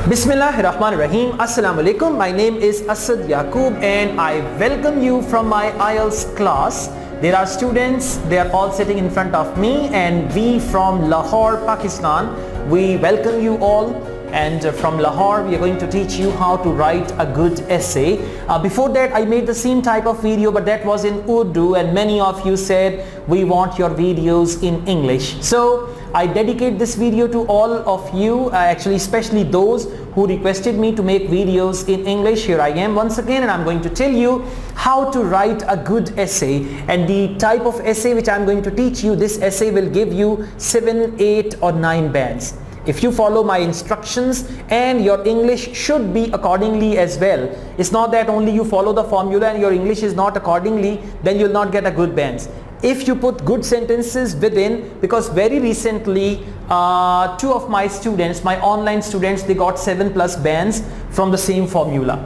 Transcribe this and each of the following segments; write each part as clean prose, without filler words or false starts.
Bismillahirrahmanirrahim. Assalamu alaikum. My name is AsadYaqub and I welcome you from my IELTS class. There are students, they are all sitting in front of me, and we from Lahore, Pakistan, we welcome you all. And from Lahore we are going to teach you how to write a good essay. Before that I made the same type of video, but that was in Urdu, and many of you said we want your videos in English. So I dedicate this video to all of you, actually especially those who requested me to make videos in English. Here I am once again, and I'm going to tell you how to write a good essay. And the type of essay which I'm going to teach you, this essay will give you 7, 8 or 9 bands. If you follow my instructions, and your English should be accordingly as well. It's not that only you follow the formula and your English is not accordingly, then you'll not get a good bands. If you put good sentences within, because very recently 2 of my students, my online students, they got 7+ bands from the same formula.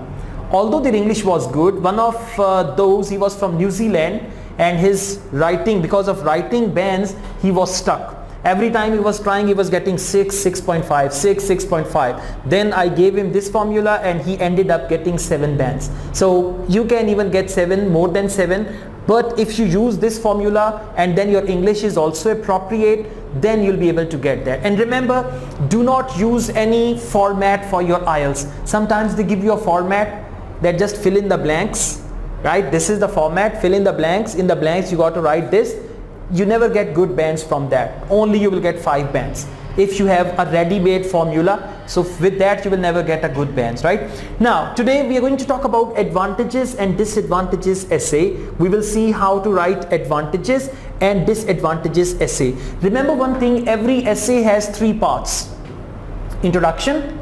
Although their English was good, one of those, he was from New Zealand, and his writing, because of writing bands, he was stuck. Every time he was trying, he was getting 6, 6.5, 6, 6.5. Then I gave him this formula and he ended up getting 7 bands. So you can even get 7, more than 7. But if you use this formula and then your English is also appropriate, then you'll be able to get that. And remember, do not use any format for your IELTS. Sometimes they give you a format that just fill in the blanks, right? This is the format, fill in the blanks. In the blanks you got to write this. You never get good bands from that. Only you will get 5 bands if you have a ready-made formula. So with that you will never get a good bands, right? Now today we are going to talk about advantages and disadvantages essay. We will see how to write advantages and disadvantages essay. Remember one thing, every essay has 3 parts: introduction,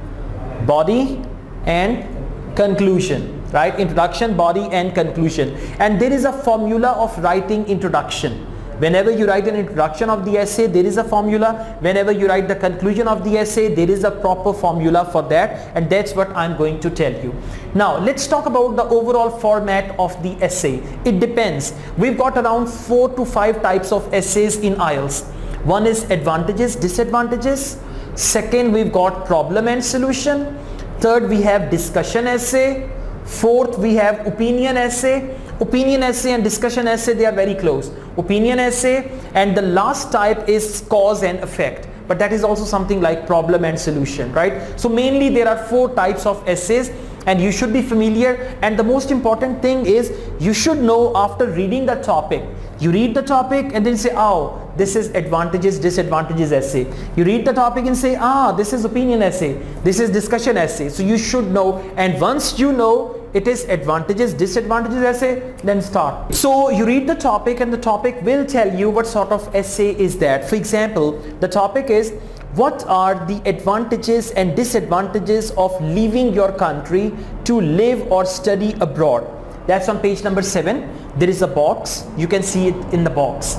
body and conclusion, right? Introduction, body and conclusion. And there is a formula of writing introduction. Whenever you write an introduction of the essay, there is a formula. Whenever you write the conclusion of the essay, there is a proper formula for that, and that's what I'm going to tell you. Now let's talk about the overall format of the essay. It depends. We've got around 4 to 5 types of essays in IELTS. One is advantages, disadvantages. Second, we've got problem and solution. Third, we have discussion essay. Fourth, we have opinion essay. Opinion essay and discussion essay, they are very close. Opinion essay, and the last type is cause and effect, but that is also something like problem and solution, right? So mainly there are 4 types of essays, and you should be familiar. And the most important thing is you should know after reading the topic. You read the topic and then say, oh, this is advantages, disadvantages essay. You read the topic and say, this is opinion essay, this is discussion essay. So you should know, and once you know it is advantages, disadvantages essay, then start. So you read the topic and the topic will tell you what sort of essay is that. For example, the topic is, what are the advantages and disadvantages of leaving your country to live or study abroad? That's on page number 7. There is a box. You can see it in the box.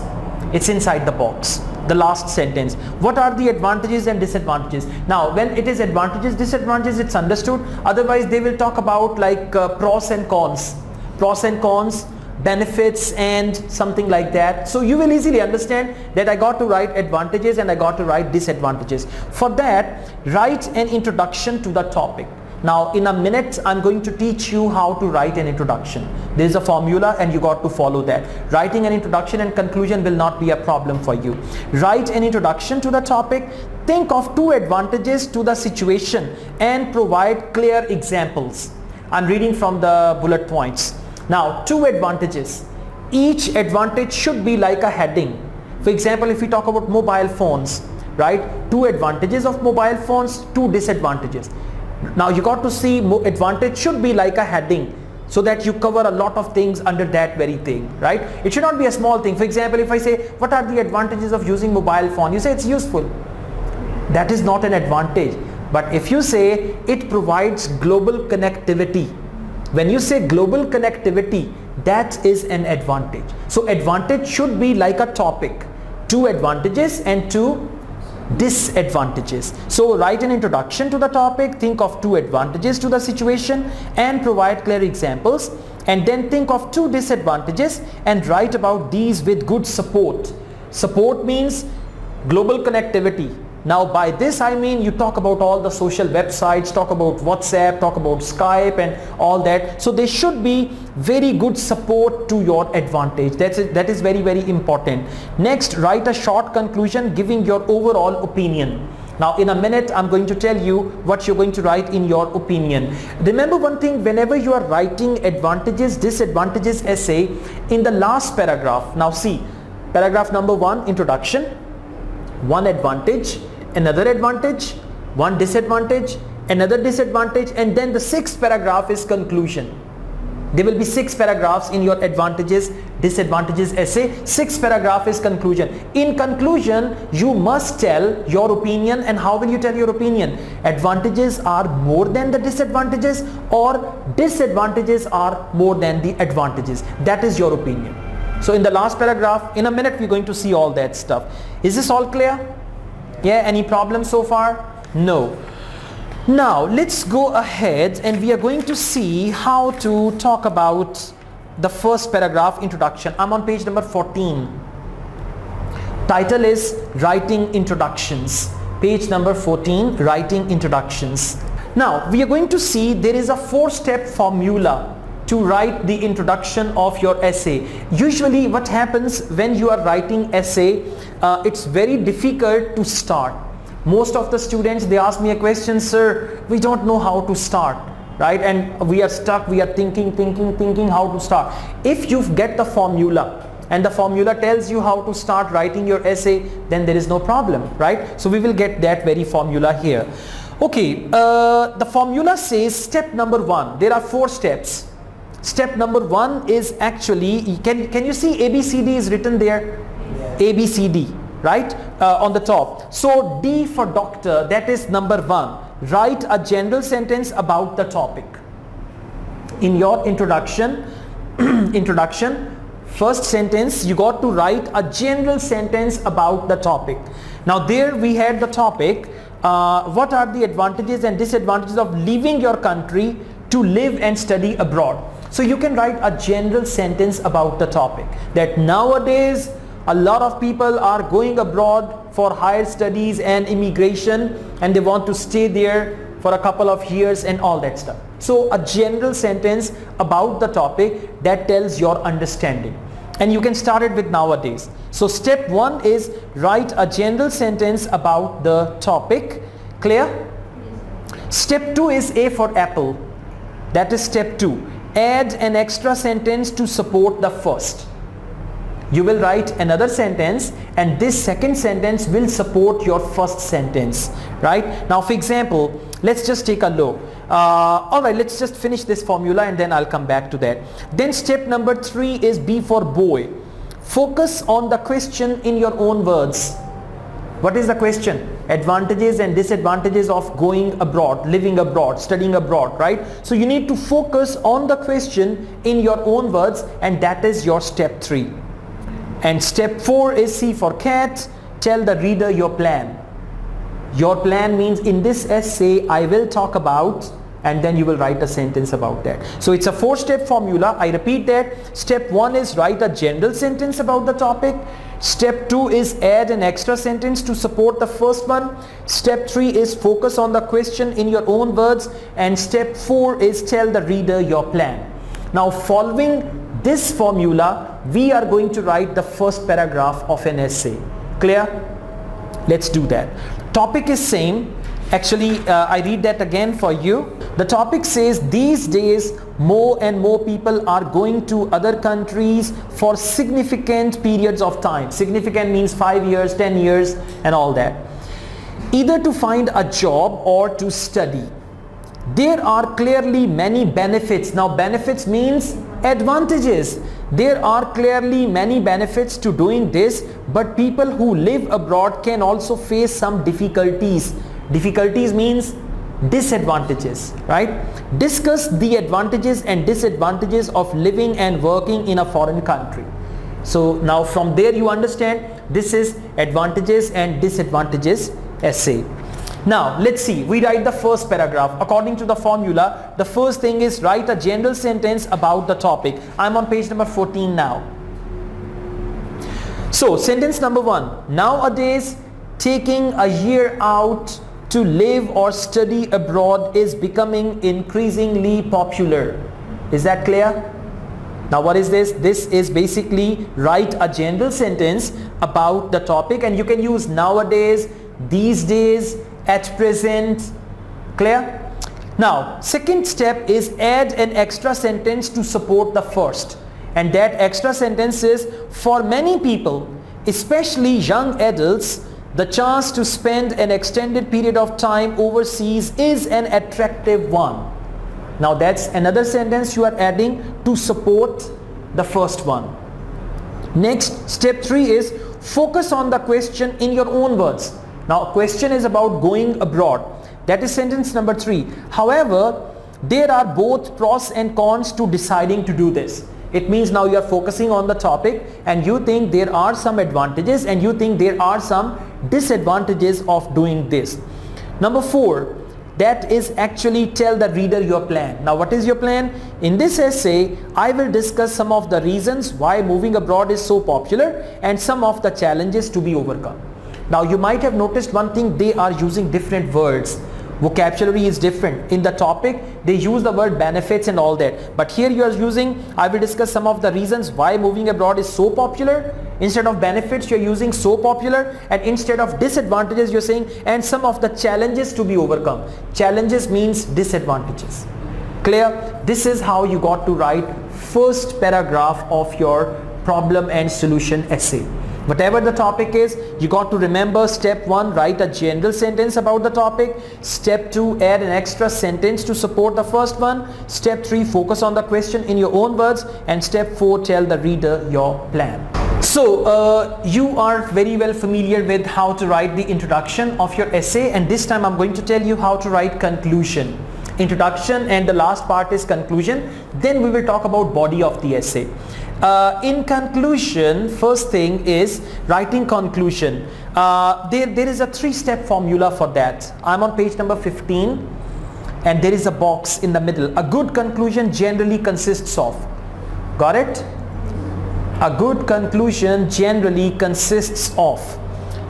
It's inside the box. The last sentence. What are the advantages and disadvantages? Now when it is advantages, disadvantages, it's understood. Otherwise they will talk about like pros and cons. Pros and cons, benefits and something like that. So you will easily understand that I got to write advantages and I got to write disadvantages. For that, write an introduction to the topic. Now in a minute I'm going to teach you how to write an introduction. There is a formula and you got to follow that. Writing an introduction and conclusion will not be a problem for you. Write an introduction to the topic. Think of 2 advantages to the situation and provide clear examples. I'm reading from the bullet points. Now 2 advantages. Each advantage should be like a heading. For example, if we talk about mobile phones, right? 2 advantages of mobile phones, 2 disadvantages. Now you got to see advantage should be like a heading, so that you cover a lot of things under that very thing, right? It should not be a small thing. For example, if I say, what are the advantages of using mobile phone? You say it's useful. That is not an advantage. But if you say it provides global connectivity, when you say global connectivity, that is an advantage. So advantage should be like a topic. 2 advantages and 2 disadvantages. So write an introduction to the topic, think of 2 advantages to the situation and provide clear examples, and then think of 2 disadvantages and write about these with good support. Support means global connectivity. Now by this I mean you talk about all the social websites, talk about WhatsApp, talk about Skype and all that. So there should be very good support to your advantage. That is very, very important. Next, write a short conclusion giving your overall opinion. Now in a minute I'm going to tell you what you're going to write in your opinion. Remember one thing, whenever you are writing advantages, disadvantages essay, in the last paragraph, now see, paragraph number 1, introduction, one advantage, another advantage, one disadvantage, another disadvantage, and then the 6th paragraph is conclusion. There will be 6 paragraphs in your advantages, disadvantages essay. 6th paragraph is conclusion. In conclusion, you must tell your opinion. And how will you tell your opinion? Advantages are more than the disadvantages, or disadvantages are more than the advantages. That is your opinion. So in the last paragraph, in a minute we're going to see all that stuff. Is this all clear? Yeah, any problems so far? No. Now let's go ahead and we are going to see how to talk about the first paragraph, introduction. I'm on page number 14. Title is Writing Introductions. Page number 14, Writing Introductions. Now we are going to see there is a 4-step formula to write the introduction of your essay. Usually what happens when you are writing essay, it's very difficult to start. Most of the students, they ask me a question, sir, we don't know how to start, right? And we are stuck, we are thinking how to start. If you get the formula and the formula tells you how to start writing your essay, then there is no problem, right? So we will get that very formula here. Okay, the formula says step number 1, there are 4 steps. Step number 1 is actually, can you see ABCD is written there? Yes. ABCD. Right, on the top. So D for doctor, that is number 1. Write a general sentence about the topic. In your introduction, first sentence, you got to write a general sentence about the topic. Now there we had the topic, what are the advantages and disadvantages of leaving your country to live and study abroad. So you can write a general sentence about the topic, that nowadays a lot of people are going abroad for higher studies and immigration, and they want to stay there for a couple of years and all that stuff. So a general sentence about the topic that tells your understanding. And you can start it with nowadays. So step 1 is write a general sentence about the topic. Clear? Step 2 is A for apple. That is step 2. Add an extra sentence to support the first. You will write another sentence and this second sentence will support your first sentence, right? Now for example, let's just take a look. Alright, let's just finish this formula and then I'll come back to that. Then step number 3 is B for boy. Focus on the question in your own words. What is the question? Advantages and disadvantages of going abroad, living abroad, studying abroad, right? So you need to focus on the question in your own words, and that is your step 3. And step 4 is C for cat. Tell the reader your plan. Your plan means in this essay I will talk about, and then you will write a sentence about that. So it's a 4-step formula. I repeat that. Step 1 is write a general sentence about the topic. Step 2 is add an extra sentence to support the first one. Step 3 is focus on the question in your own words. And step 4 is tell the reader your plan. Now following this formula, we are going to write the first paragraph of an essay. Clear? Let's do that. Topic is same. Actually, I read that again for you. The topic says these days more and more people are going to other countries for significant periods of time. Significant means 5 years, 10 years and all that. Either to find a job or to study. There are clearly many benefits. Now benefits means advantages. There are clearly many benefits to doing this, but people who live abroad can also face some difficulties. Difficulties means disadvantages, right? Discuss the advantages and disadvantages of living and working in a foreign country. So now from there you understand this is advantages and disadvantages essay. Now let's see, we write the first paragraph. According to the formula, the first thing is write a general sentence about the topic. I'm on page number 14 now. So sentence number 1, nowadays taking a year out to live or study abroad is becoming increasingly popular. Is that clear? Now what is this? This is basically write a general sentence about the topic, and you can use nowadays, these days, at present. Clear? Now second step is add an extra sentence to support the first, and that extra sentence is, for many people, especially young adults, the chance to spend an extended period of time overseas is an attractive one. Now that's another sentence you are adding to support the first one. Next, step 3 is focus on the question in your own words. Now question is about going abroad. That is sentence number 3. However, there are both pros and cons to deciding to do this. It means now you are focusing on the topic and you think there are some advantages and you think there are some disadvantages of doing this. Number 4, that is actually tell the reader your plan. Now what is your plan? In this essay, I will discuss some of the reasons why moving abroad is so popular and some of the challenges to be overcome. Now you might have noticed one thing, they are using different words. Vocabulary is different. In the topic, they use the word benefits and all that. But here you are using, I will discuss some of the reasons why moving abroad is so popular. Instead of benefits, you're using so popular, and instead of disadvantages, you're saying, and some of the challenges to be overcome. Challenges means disadvantages. Clear? This is how you got to write first paragraph of your problem and solution essay. Whatever the topic is, you got to remember step 1, write a general sentence about the topic. Step 2, add an extra sentence to support the first one. Step 3, focus on the question in your own words. And step 4, tell the reader your plan. So you are very well familiar with how to write the introduction of your essay, and this time I'm going to tell you how to write conclusion. Introduction and the last part is conclusion. Then we will talk about body of the essay. In conclusion, first thing is writing conclusion. There is a 3-step formula for that. I'm on page number 15 and there is a box in the middle. A good conclusion generally consists of, got it? A good conclusion generally consists of,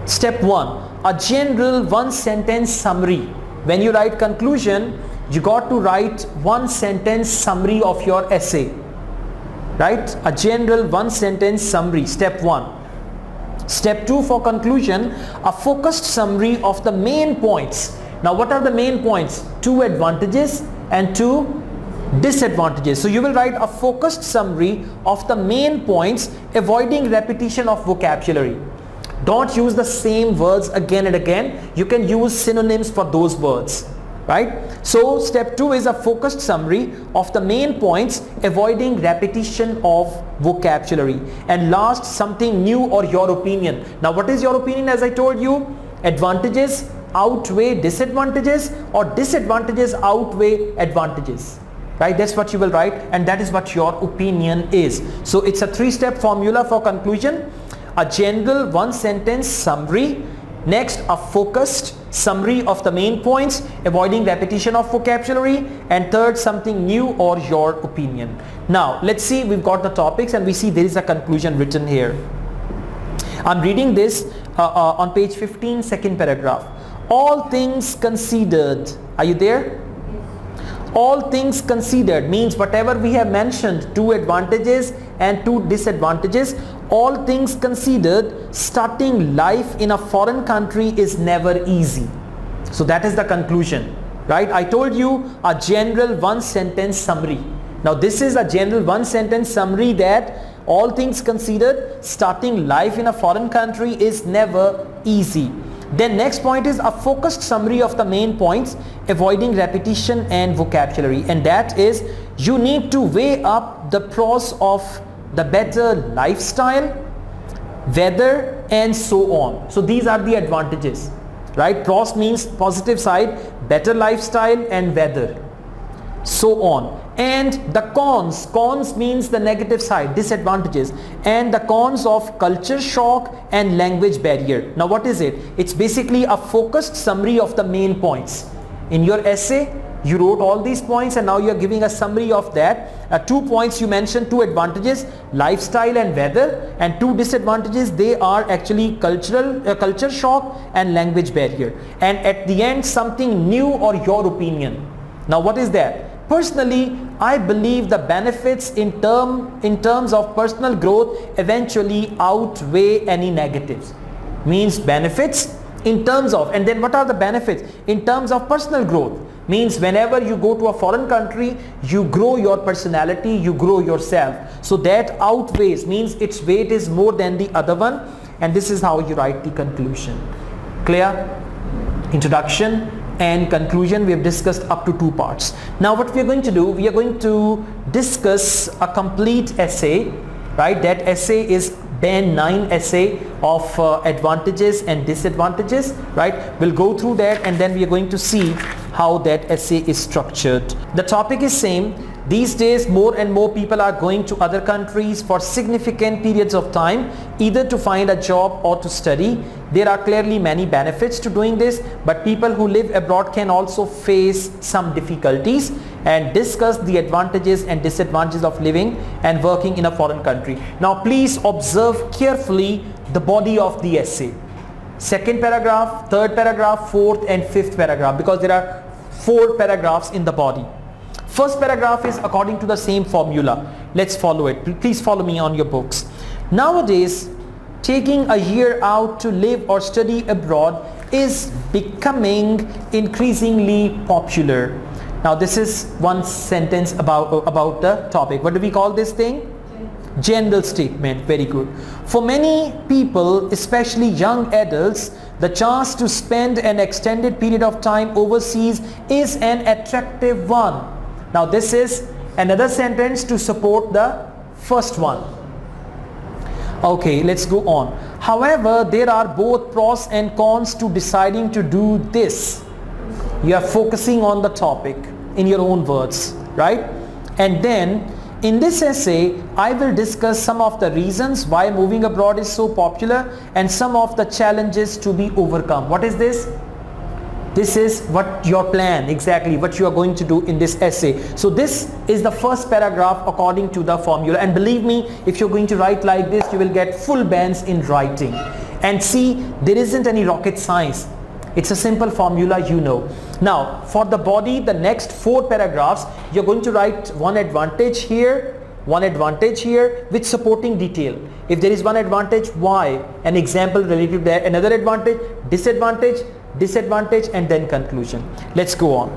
step 1, a general 1-sentence summary. When you write conclusion, you got to write 1-sentence summary of your essay. Right? A general 1-sentence summary, step 1. Step 2 for conclusion, a focused summary of the main points. Now what are the main points? 2 advantages and 2 disadvantages. So you will write a focused summary of the main points, avoiding repetition of vocabulary. Don't use the same words again and again. You can use synonyms for those words. Right? So step 2 is a focused summary of the main points, avoiding repetition of vocabulary. And last, something new or your opinion. Now what is your opinion? As I told you, advantages outweigh disadvantages or disadvantages outweigh advantages. Right? That's what you will write, and that is what your opinion is. So it's a 3-step formula for conclusion. A general 1-sentence summary. Next, a focused summary of the main points, avoiding repetition of vocabulary. And third, something new or your opinion. Now let's see, we've got the topics and we see there is a conclusion written here. I'm reading this on page 15, second paragraph. All things considered. Are you there? All things considered means whatever we have mentioned, 2 advantages and 2 disadvantages. All things considered, starting life in a foreign country is never easy. So that is the conclusion, right? I told you a general 1-sentence summary. Now this is a general 1-sentence summary that all things considered, starting life in a foreign country is never easy. Then next point is a focused summary of the main points, avoiding repetition and vocabulary. And that is, you need to weigh up the pros of the better lifestyle, weather, and so on. So these are the advantages, right? Pros means positive side, better lifestyle and weather, so on. And the cons means the negative side, disadvantages, and the cons of culture shock and language barrier. Now what is it? It's basically a focused summary of the main points. In your essay, You wrote all these points and now you are giving a summary of that. 2 points you mentioned, 2 advantages, lifestyle and weather, and 2 disadvantages, they are actually culture shock and language barrier. And at the end, something new or your opinion. Now what is that? Personally, I believe the benefits in terms of personal growth eventually outweigh any negatives. Means benefits in terms of, and then what are the benefits? In terms of personal growth. Means whenever you go to a foreign country, you grow your personality, you grow yourself. So that outweighs, means its weight is more than the other one. And this is how you write the conclusion. Clear? Introduction and conclusion, we have discussed up to 2 parts. Now what we are going to do, we are going to discuss a complete essay, right? That essay is band 9 essay of advantages and disadvantages, right? We'll go through that and then we are going to see how that essay is structured. The topic is same. These days more and more people are going to other countries for significant periods of time, either to find a job or to study. There are clearly many benefits to doing this, but people who live abroad can also face some difficulties, and discuss the advantages and disadvantages of living and working in a foreign country. Now please observe carefully the body of the essay. 2nd paragraph, 3rd paragraph, 4th and 5th paragraph, because there are 4 paragraphs in the body. First paragraph is according to the same formula. Let's follow it. Please follow me on your books. Nowadays, taking a year out to live or study abroad is becoming increasingly popular. Now this is one sentence about the topic. What do we call this thing? General statement. Very good. For many people, especially young adults, the chance to spend an extended period of time overseas is an attractive one. Now this is another sentence to support the first one. Okay, let's go on. However, there are both pros and cons to deciding to do this. You are focusing on the topic in your own words, right? And then in this essay, I will discuss some of the reasons why moving abroad is so popular and some of the challenges to be overcome. What is this? This is what your plan, exactly what you are going to do in this essay. So this is the first paragraph according to the formula, and believe me, if you're going to write like this, you will get full bands in writing. And see, there isn't any rocket science. It's a simple formula, you know. Now for the body, the next 4 paragraphs, you're going to write one advantage here with supporting detail. If there is one advantage, why? An example related to that. Another advantage, disadvantage, and then conclusion. Let's go on.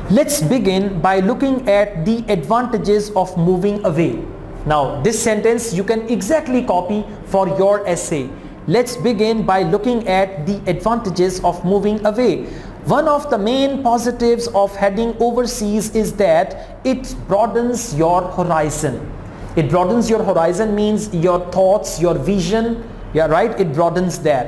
Let's begin by looking at the advantages of moving away. Now this sentence you can exactly copy for your essay. Let's begin by looking at the advantages of moving away. One of the main positives of heading overseas is that it broadens your horizon. It broadens your horizon means your thoughts, your vision, yeah, right? It broadens that.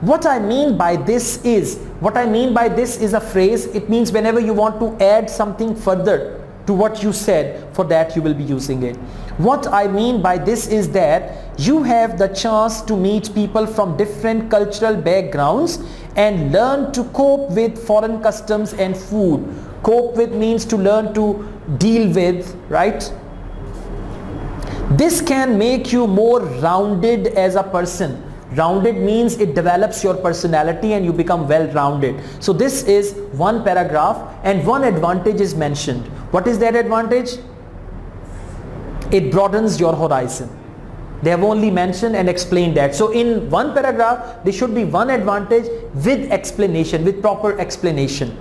What I mean by this is a phrase. It means whenever you want to add something further to what you said, for that you will be using it. What I mean by this is that you have the chance to meet people from different cultural backgrounds and learn to cope with foreign customs and food. Cope with means to learn to deal with, right? This can make you more rounded as a person. Rounded means it develops your personality and you become well-rounded. So this is one paragraph and one advantage is mentioned. What is that advantage? It broadens your horizon. They have only mentioned and explained that. So in one paragraph, there should be one advantage with explanation, with proper explanation.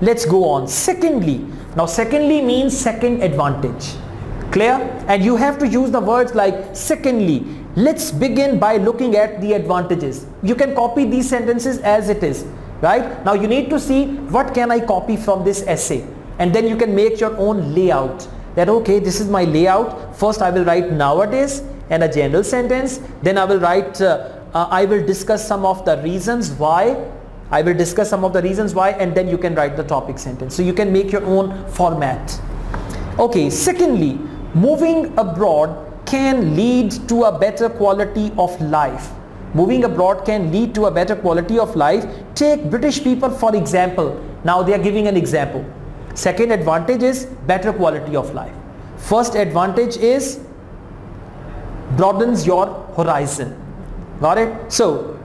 Let's go on. Secondly. Now secondly means second advantage. Clear? And you have to use the words like secondly. Let's begin by looking at the advantages. You can copy these sentences as it is, right? Now you need to see what can I copy from this essay, and then you can make your own layout. That okay, this is my layout. First I will write nowadays and a general sentence. Then I will write, I will discuss some of the reasons why. And then you can write the topic sentence. So you can make your own format. Okay, secondly, moving abroad can lead to a better quality of life. Moving abroad can lead to a better quality of life. Take British people for example. Now they are giving an example. Second advantage is better quality of life. First advantage is broadens your horizon. Got it? So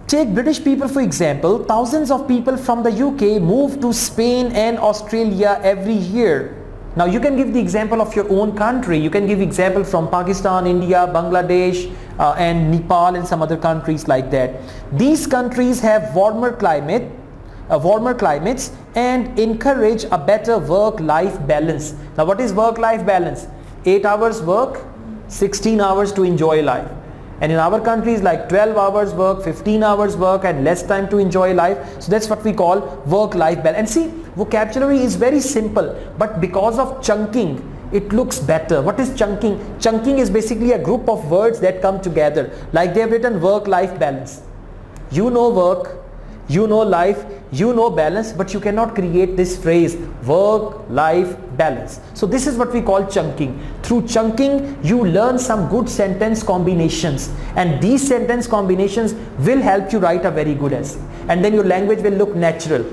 take British people for example. Thousands of people from the UK move to Spain and Australia every year. Now you can give the example of your own country. You can give example from Pakistan, India, Bangladesh and Nepal and some other countries like that. These countries have warmer climates and encourage a better work-life balance. Now what is work-life balance? 8 hours work, 16 hours to enjoy life. And in our countries like 12 hours work, 15 hours work and less time to enjoy life. So that's what we call work-life balance. And see, vocabulary is very simple, but because of chunking, it looks better. What is chunking? Chunking is basically a group of words that come together. Like they have written work-life balance. You know work, you know life, you know balance, but you cannot create this phrase work-life balance. So this is what we call chunking. Through chunking, you learn some good sentence combinations, and these sentence combinations will help you write a very good essay, and then your language will look natural.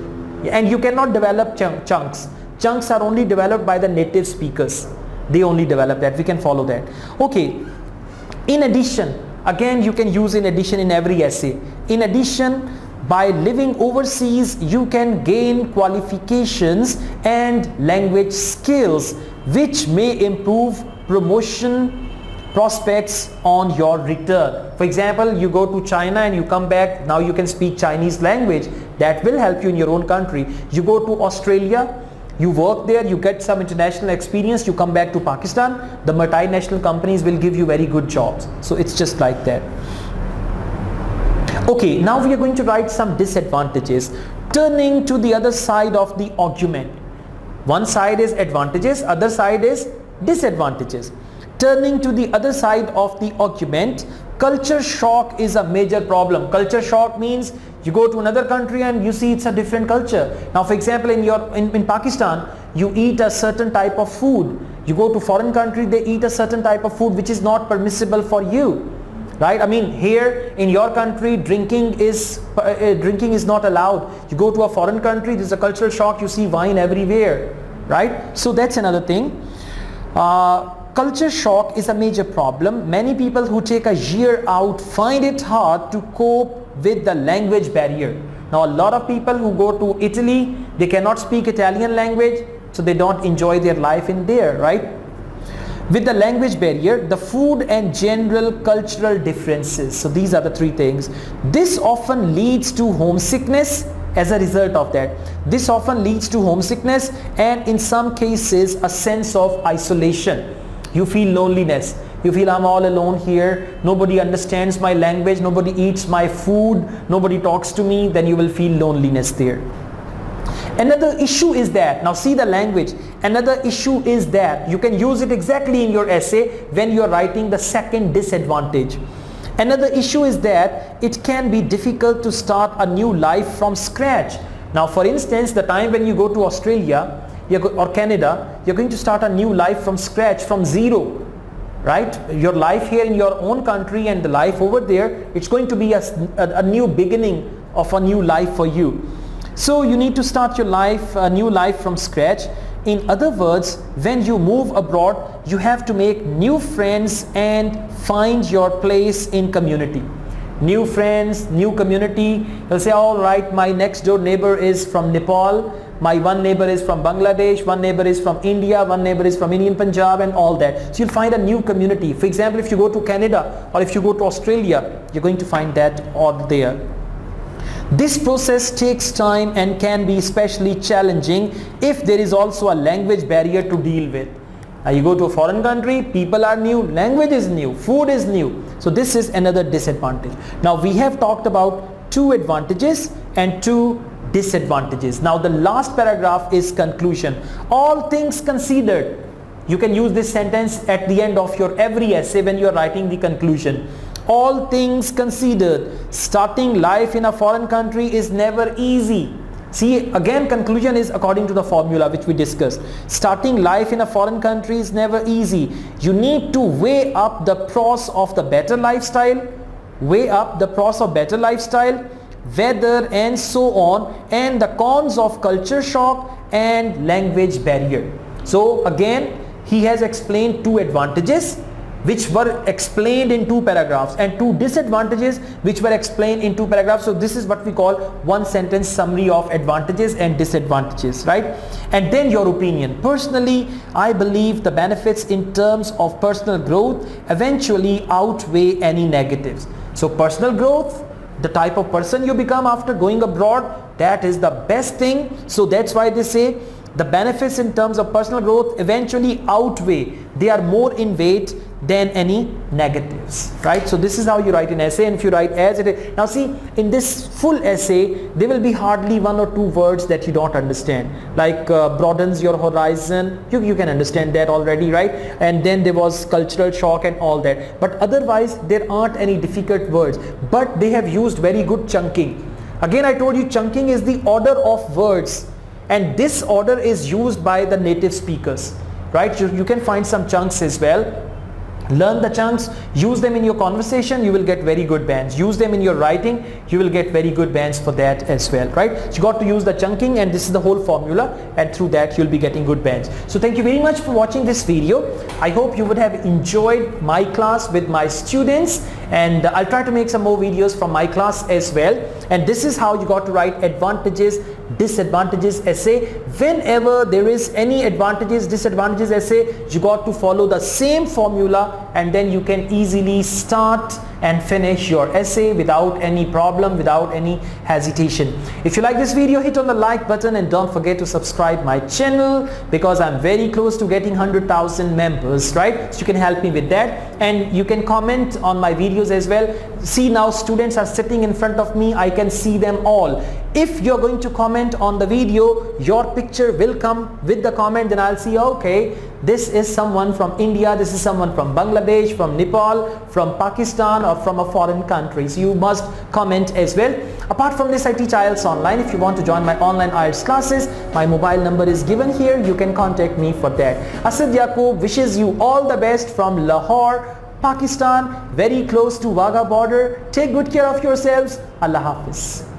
And you cannot develop chunks. Chunks are only developed by the native speakers. They only develop that. We can follow that. Okay. In addition, again you can use in addition in every essay. In addition, by living overseas, you can gain qualifications and language skills which may improve promotion prospects on your return. For example, you go to China and you come back, now you can speak Chinese language. That will help you in your own country. You go to Australia, you work there, you get some international experience, you come back to Pakistan, the multinational companies will give you very good jobs. So it's just like that. Okay, now we are going to write some disadvantages. Turning to the other side of the argument. One side is advantages, other side is disadvantages. Turning to the other side of the argument, culture shock is a major problem. Culture shock means you go to another country and you see it's a different culture. Now for example, in Pakistan, you eat a certain type of food. You go to foreign country, they eat a certain type of food which is not permissible for you. Right? I mean, here in your country, drinking is not allowed. You go to a foreign country, there's a cultural shock, you see wine everywhere. Right? So that's another thing. Culture shock is a major problem. Many people who take a year out find it hard to cope with the language barrier. Now a lot of people who go to Italy, they cannot speak Italian language, so they don't enjoy their life in there, right? With the language barrier, the food and general cultural differences. So these are the three things. This often leads to homesickness as a result of that. This often leads to homesickness and in some cases a sense of isolation. You feel loneliness. You feel I'm all alone here. Nobody understands my language. Nobody eats my food. Nobody talks to me. Then you will feel loneliness there. Another issue is that, now see the language, another issue is that you can use it exactly in your essay when you are writing the second disadvantage. Another issue is that it can be difficult to start a new life from scratch. Now for instance, the time when you go to Australia or Canada, you're going to start a new life from scratch, from zero. Right? Your life here in your own country and the life over there, it's going to be a new beginning of a new life for you. So you need to start your life, a new life from scratch. In other words, when you move abroad, you have to make new friends and find your place in community. New friends, new community. You'll say, all right, my next door neighbor is from Nepal, my one neighbor is from Bangladesh, one neighbor is from India, one neighbor is from Indian Punjab and all that. So you'll find a new community. For example, if you go to Canada or if you go to Australia, you're going to find that all there. This process takes time and can be especially challenging if there is also a language barrier to deal with. You go to a foreign country, people are new, language is new, food is new. So this is another disadvantage. Now we have talked about 2 advantages and 2 disadvantages. Now the last paragraph is conclusion. All things considered. You can use this sentence at the end of your every essay when you are writing the conclusion. All things considered, starting life in a foreign country is never easy. See, again, conclusion is according to the formula which we discussed. Starting life in a foreign country is never easy. You need to weigh up the pros of the better lifestyle, weather and so on, and the cons of culture shock and language barrier. So again, he has explained 2 advantages which were explained in 2 paragraphs and 2 disadvantages which were explained in 2 paragraphs. So this is what we call one sentence summary of advantages and disadvantages, right? And then your opinion. Personally, I believe the benefits in terms of personal growth eventually outweigh any negatives. So personal growth, the type of person you become after going abroad, that is the best thing. So that's why they say the benefits in terms of personal growth eventually outweigh, they are more in weight than any negatives, right? So this is how you write an essay. And if you write as it is, now see, in this full essay there will be hardly 1 or 2 words that you don't understand, like broadens your horizon, you can understand that already, right? And then there was cultural shock and all that, but otherwise there aren't any difficult words, but they have used very good chunking. Again, I told you chunking is the order of words, and this order is used by the native speakers, right? You can find some chunks as well. Learn the chunks, use them in your conversation, you will get very good bands. Use them in your writing, you will get very good bands for that as well, right? So you got to use the chunking, and this is the whole formula, and through that you'll be getting good bands. So thank you very much for watching this video. I hope you would have enjoyed my class with my students, and I'll try to make some more videos from my class as well. And this is how you got to write advantages, disadvantages essay. Whenever there is any advantages, disadvantages essay, you got to follow the same formula, and then you can easily start and finish your essay without any problem, without any hesitation. If you like this video, hit on the like button, and don't forget to subscribe my channel, because I'm very close to getting 100,000 members, right? So you can help me with that, and you can comment on my videos as well. See, now students are sitting in front of me, I can see them all. If you're going to comment on the video, your picture will come with the comment, then I'll see, okay, this is someone from India, this is someone from Bangladesh, from Nepal, from Pakistan, or from a foreign country. So you must comment as well. Apart from this, I teach IELTS online. If you want to join my online IELTS classes, my mobile number is given here. You can contact me for that. AsadYaqub wishes you all the best from Lahore, Pakistan, very close to Wagah border. Take good care of yourselves. Allah Hafiz.